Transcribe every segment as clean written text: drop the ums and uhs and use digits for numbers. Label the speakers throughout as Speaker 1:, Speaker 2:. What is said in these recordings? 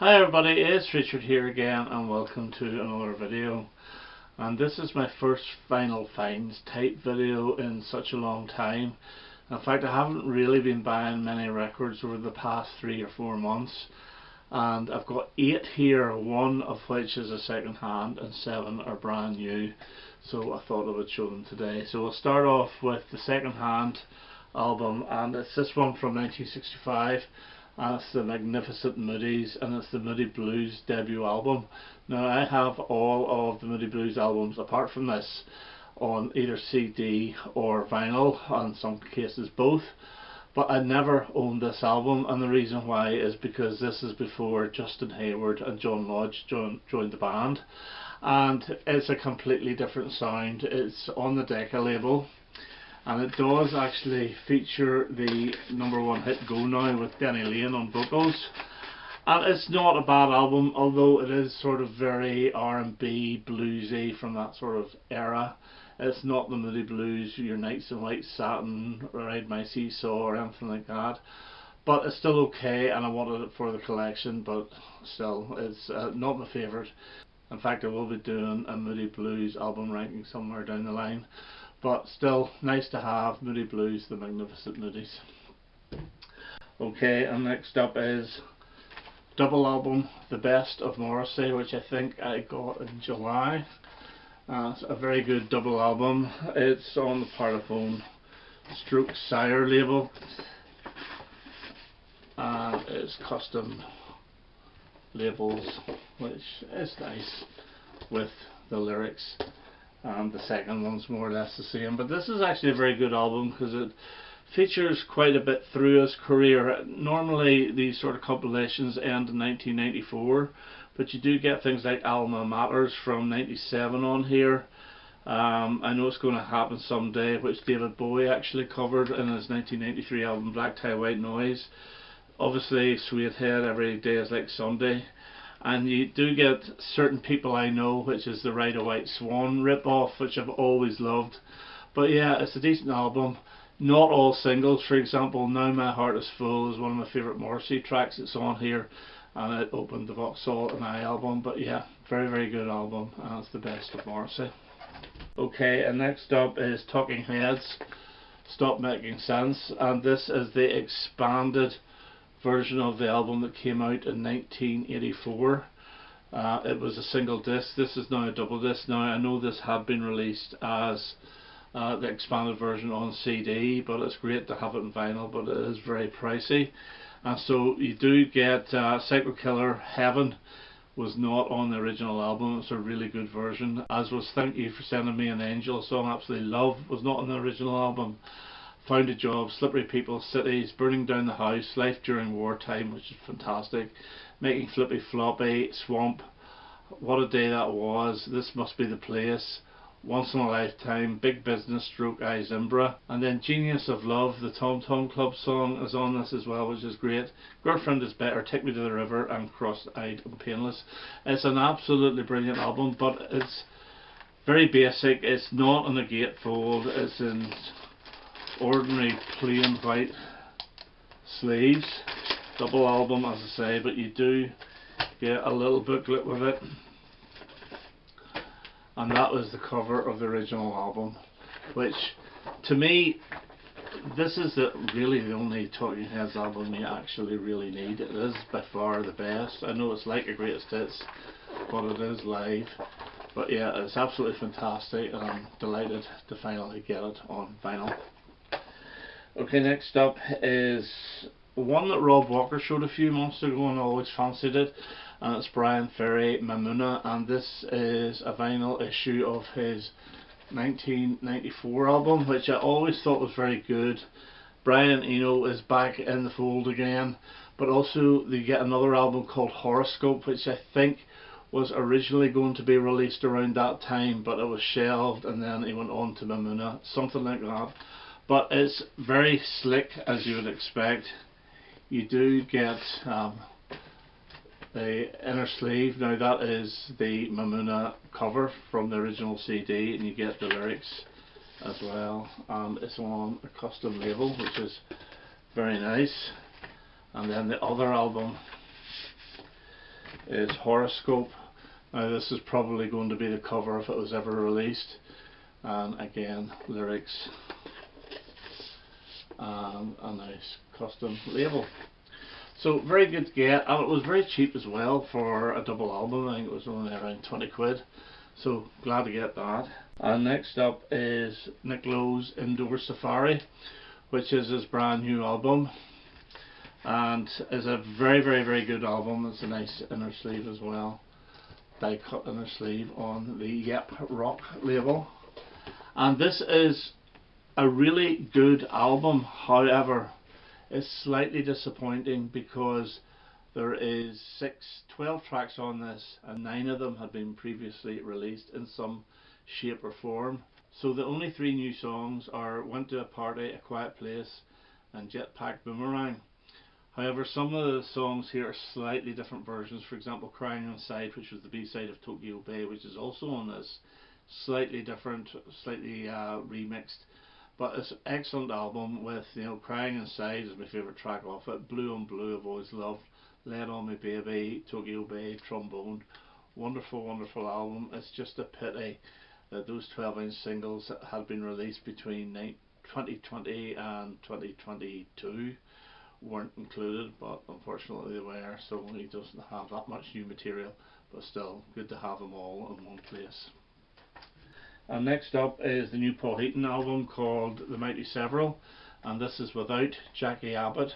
Speaker 1: Hi everybody, it's Richard here again and welcome to another video. And this is my first Vinyl Finds type video in such a long time. In fact, I haven't really been buying many records over the past 3 or 4 months. And I've got 8 here, one of which is a second hand and 7 are brand new. So I thought I would show them today. So we'll start off with the second hand album, and it's this one from 1965. And it's the Magnificent Moody's, and it's the Moody Blues debut album. Now I have all of the Moody Blues albums apart from this on either CD or vinyl, and in some cases both, but I never owned this album, and the reason why is because this is before Justin Hayward and John Lodge joined the band, and it's a completely different sound. It's on the Decca label, and it does actually feature the #1 hit Go Now with Denny Lane on vocals. And it's not a bad album, although it is sort of very R&B bluesy from that sort of era. It's not the Moody Blues, your Nights in White Satin, Ride My Seesaw or anything like that. But it's still okay, and I wanted it for the collection, but still, it's not my favourite. In fact, I will be doing a Moody Blues album ranking somewhere down the line. But still, nice to have Moody Blues, the Magnificent Moody's. Okay, and next up is double album, The Best of Morrissey, which I think I got in July. It's a very good double album. It's on the Parlophone Stroke Sire label, and it's custom labels, which is nice with the lyrics. And the second one's more or less the same, but this is actually a very good album because it features quite a bit through his career. Normally these sort of compilations end in 1994, but you do get things like Alma Matters from 97 on here. I Know It's Going to Happen Someday, which David Bowie actually covered in his 1993 album Black Tie White Noise. Obviously Sweet Head, Every Day Is Like Sunday. And you do get Certain People I Know, which is the Ride a White Swan rip-off, which I've always loved. But yeah, it's a decent album. Not all singles. For example, Now My Heart Is Full is one of my favourite Morrissey tracks. It's on here, and it opened the Vauxhall and I album. But yeah, very, very good album, and it's the best of Morrissey. Okay, and next up is Talking Heads, Stop Making Sense, and this is the expanded version of the album that came out in 1984. It was a single disc. This is now a double disc. Now I know this had been released as the expanded version on CD, but it's great to have it in vinyl, but it is very pricey. And so you do get Psycho Killer Heaven was not on the original album. It's a really good version, as was Thank You for Sending Me an Angel, a song I absolutely love, was not on the original album. Found a Job, Slippery People, Cities, Burning Down the House, Life During Wartime, which is fantastic, Making Flippy Floppy, Swamp, What a Day That Was, This Must Be the Place, Once in a Lifetime, Big Business, Stroke I Zimbra, and then Genius of Love, the Tom Tom Club song is on this as well, which is great. Girlfriend Is Better, Take Me to the River, and Cross-Eyed and Painless. It's an absolutely brilliant album, but it's very basic. It's not in a gatefold, it's in ordinary plain white sleeves. Double album, as I say, but you do get a little booklet with it, and that was the cover of the original album, which to me, this is really the only Talking Heads album you actually really need. It is by far the best. I know it's like a greatest hits, but it is live. But yeah, it's absolutely fantastic, and I'm delighted to finally get it on vinyl. Okay, next up is one that Rob Walker showed a few months ago and I always fancied it, and it's Brian Ferry, Mamuna, and this is a vinyl issue of his 1994 album, which I always thought was very good. Brian Eno is back in the fold again, but also they get another album called Horoscope, which I think was originally going to be released around that time, but it was shelved, and then he went on to Mamuna, something like that. But it's very slick, as you would expect. You do get the inner sleeve. Now that is the Mamuna cover from the original CD, and you get the lyrics as well. And it's on a custom label, which is very nice. And then the other album is Horoscope. Now this is probably going to be the cover if it was ever released, and again lyrics and a nice custom label. So very good to get, and it was very cheap as well for a double album. I think it was only around 20 quid, so glad to get that. And next up is Nick Lowe's Indoor Safari, which is his brand new album, and is a very good album. It's a nice inner sleeve as well, die cut inner sleeve on the Yep Rock label. And this is a really good album, however it's slightly disappointing because there is 12 tracks on this, and 9 of them had been previously released in some shape or form. So the only 3 new songs are Went to a Party, A Quiet Place and Jetpack Boomerang. However, some of the songs here are slightly different versions. For example, Crying Inside, which was the B-side of Tokyo Bay, which is also on this, slightly different, slightly remixed. But it's an excellent album with, you know, Crying Inside is my favourite track off it. Blue on Blue I've always loved. Let On Me Baby, Tokyo Bay, Trombone. Wonderful album. It's just a pity that those 12-inch singles that had been released between 2020 and 2022 weren't included, but unfortunately they were, so he doesn't have that much new material, but still good to have them all in one place. And next up is the new Paul Heaton album called The Mighty Several, and this is without Jackie Abbott.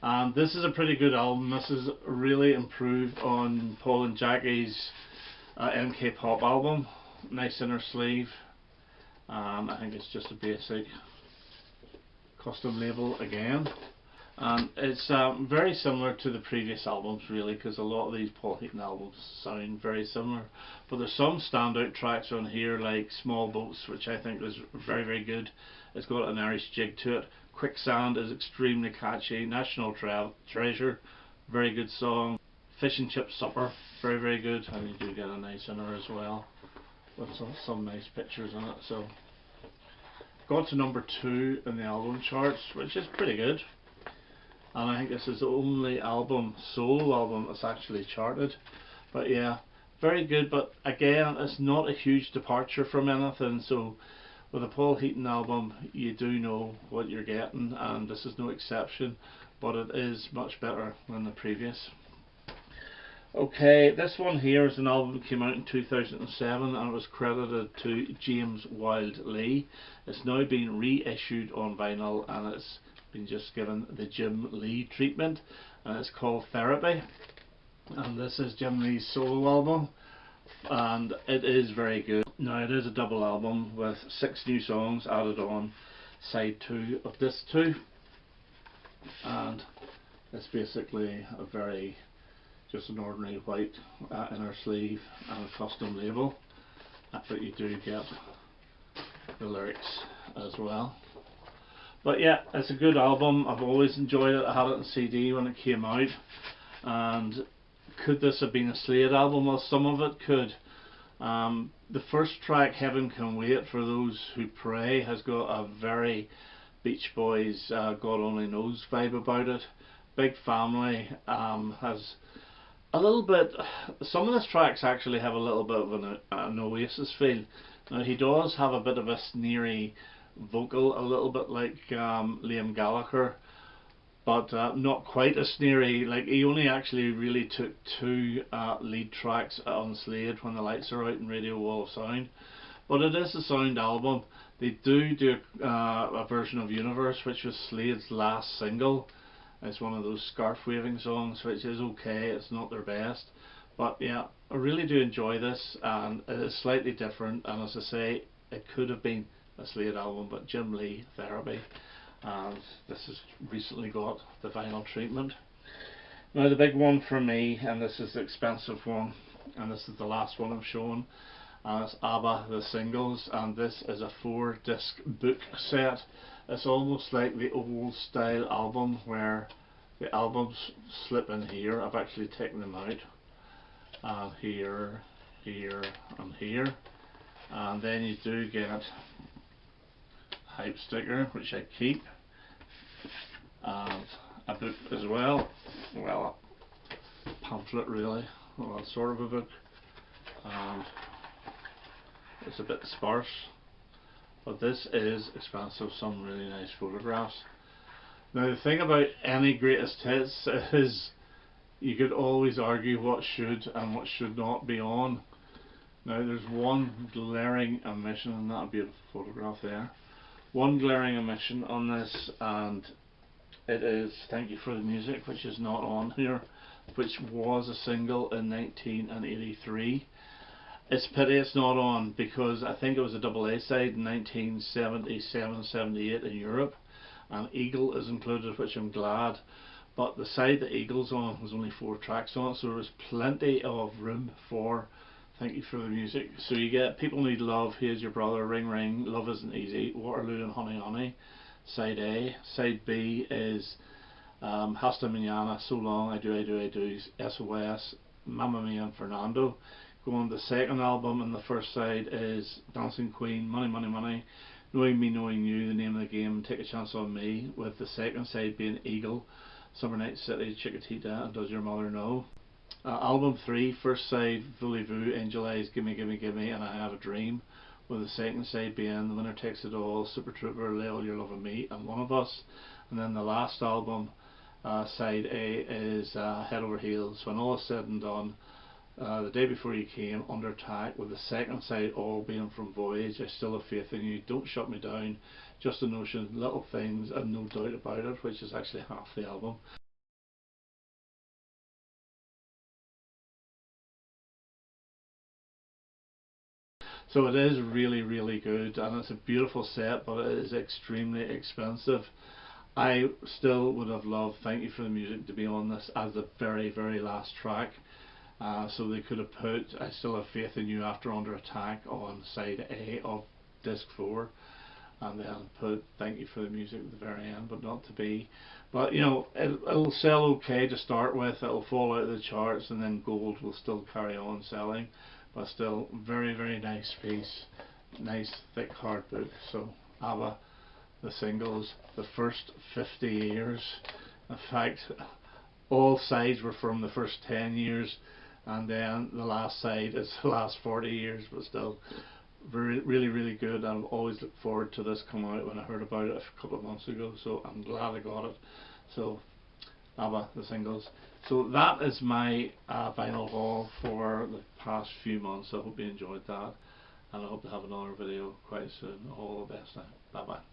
Speaker 1: And this is a pretty good album. This is really improved on Paul and Jackie's MK Pop album. Nice inner sleeve. I think it's just a basic custom label again. And it's very similar to the previous albums really, because a lot of these Paul Heaton albums sound very similar. But there's some standout tracks on here like Small Boats, which I think is very good. It's got an Irish jig to it. Quicksand is extremely catchy. National Treasure, very good song. Fish and Chip Supper, very good, and you do get a nice inner as well with some nice pictures on it. So got to number 2 in the album charts, which is pretty good. And I think this is the only solo album that's actually charted. But yeah, very good, but again it's not a huge departure from anything. So with a Paul Heaton album you do know what you're getting, and this is no exception, but it is much better than the previous. Okay, this one here is an album that came out in 2007 and it was credited to James Wild Lee. It's now been reissued on vinyl and it's been just given the Jim Lee treatment, and it's called Therapy. And this is Jim Lee's solo album, and it is very good. Now it is a double album with 6 new songs added on side 2 of disc 2, and it's basically a very just an ordinary white inner sleeve and a custom label, but you do get the lyrics as well. But yeah, it's a good album. I've always enjoyed it. I had it in CD when it came out, and could this have been a Slade album? Well, some of it could. The first track, Heaven Can Wait, for those who pray, has got a very Beach Boys, God Only Knows vibe about it. Big Family has a little bit, some of the tracks actually have a little bit of an Oasis feel. Now he does have a bit of a sneery vocal, a little bit like Liam Gallagher, but not quite as sneery. Like, he only actually really took 2 lead tracks on Slade, When the Lights Are Out and Radio Wall of Sound. But it is a sound album. They do a version of Universe, which was Slade's last single. It's one of those scarf waving songs, which is okay. It's not their best, but yeah, I really do enjoy this, and it is slightly different, and as I say, it could have been a Slade album, but Jim Lee, Therapy, and this has recently got the vinyl treatment. Now the big one for me, and this is the expensive one, and this is the last one I'm showing, and it's ABBA The Singles, and this is a 4-disc book set. It's almost like the old style album where the albums slip in here. I've actually taken them out, here, and here, and then you do get a hype sticker, which I keep, and a book as well, a pamphlet really, well, sort of a book, and it's a bit sparse, but this is expensive. Some really nice photographs. Now the thing about any greatest hits is you could always argue what should and what should not be on. Now there's one glaring omission, and that beautiful photograph there. One glaring omission on this, and it is Thank You for the Music, which is not on here, which was a single in 1983. It's a pity it's not on, because I think it was a double A side in 1977-78 in Europe, and Eagle is included, which I'm glad. But the side that Eagle's on was only 4 tracks on it, so there was plenty of room for Thank You for the Music. So you get People Need Love, Here's Your Brother, Ring Ring, Love Isn't Easy, Waterloo and Honey Honey, side A. Side B is Hasta Mañana, So Long, I Do, SOS, Mamma Mia and Fernando. Go on the second album, and the first side is Dancing Queen, Money Money Money, Knowing Me Knowing You, The Name of the Game, Take a Chance on Me, with the second side being Eagle, Summer Night City, Chiquitita and Does Your Mother Know. Album 3, first side Voulez-Vous, Angel Eyes, Gimme Gimme Gimme and I Had a Dream, with the second side being The Winner Takes It All, Super Trooper, Lay All Your Love on Me and One of Us. And then the last album, side A, is Head Over Heels, When All Is Said and Done, The Day Before You Came, Under Attack, with the second side all being from Voyage, I Still Have Faith in You, Don't Shut Me Down, Just a Notion, Little Things and No Doubt About It, which is actually half the album. So it is really, really good, and it's a beautiful set, but it is extremely expensive. I still would have loved Thank You for the Music to be on this as the very, very last track. So they could have put I Still Have Faith in You After Under Attack on side A of disc 4, and then put Thank You for the Music at the very end, but not to be. But you know, it'll sell okay to start with, it'll fall out of the charts, and then Gold will still carry on selling. But still, very, very nice piece, nice thick hard book. So ABBA, the singles, the first 50 years. In fact, all sides were from the first 10 years, and then the last side is the last 40 years, but still really, really good. I've always looked forward to this coming out when I heard about it a couple of months ago, so I'm glad I got it. So ABBA, the singles. So that is my vinyl haul for the past few months. I hope you enjoyed that, and I hope to have another video quite soon. All the best now. Bye bye.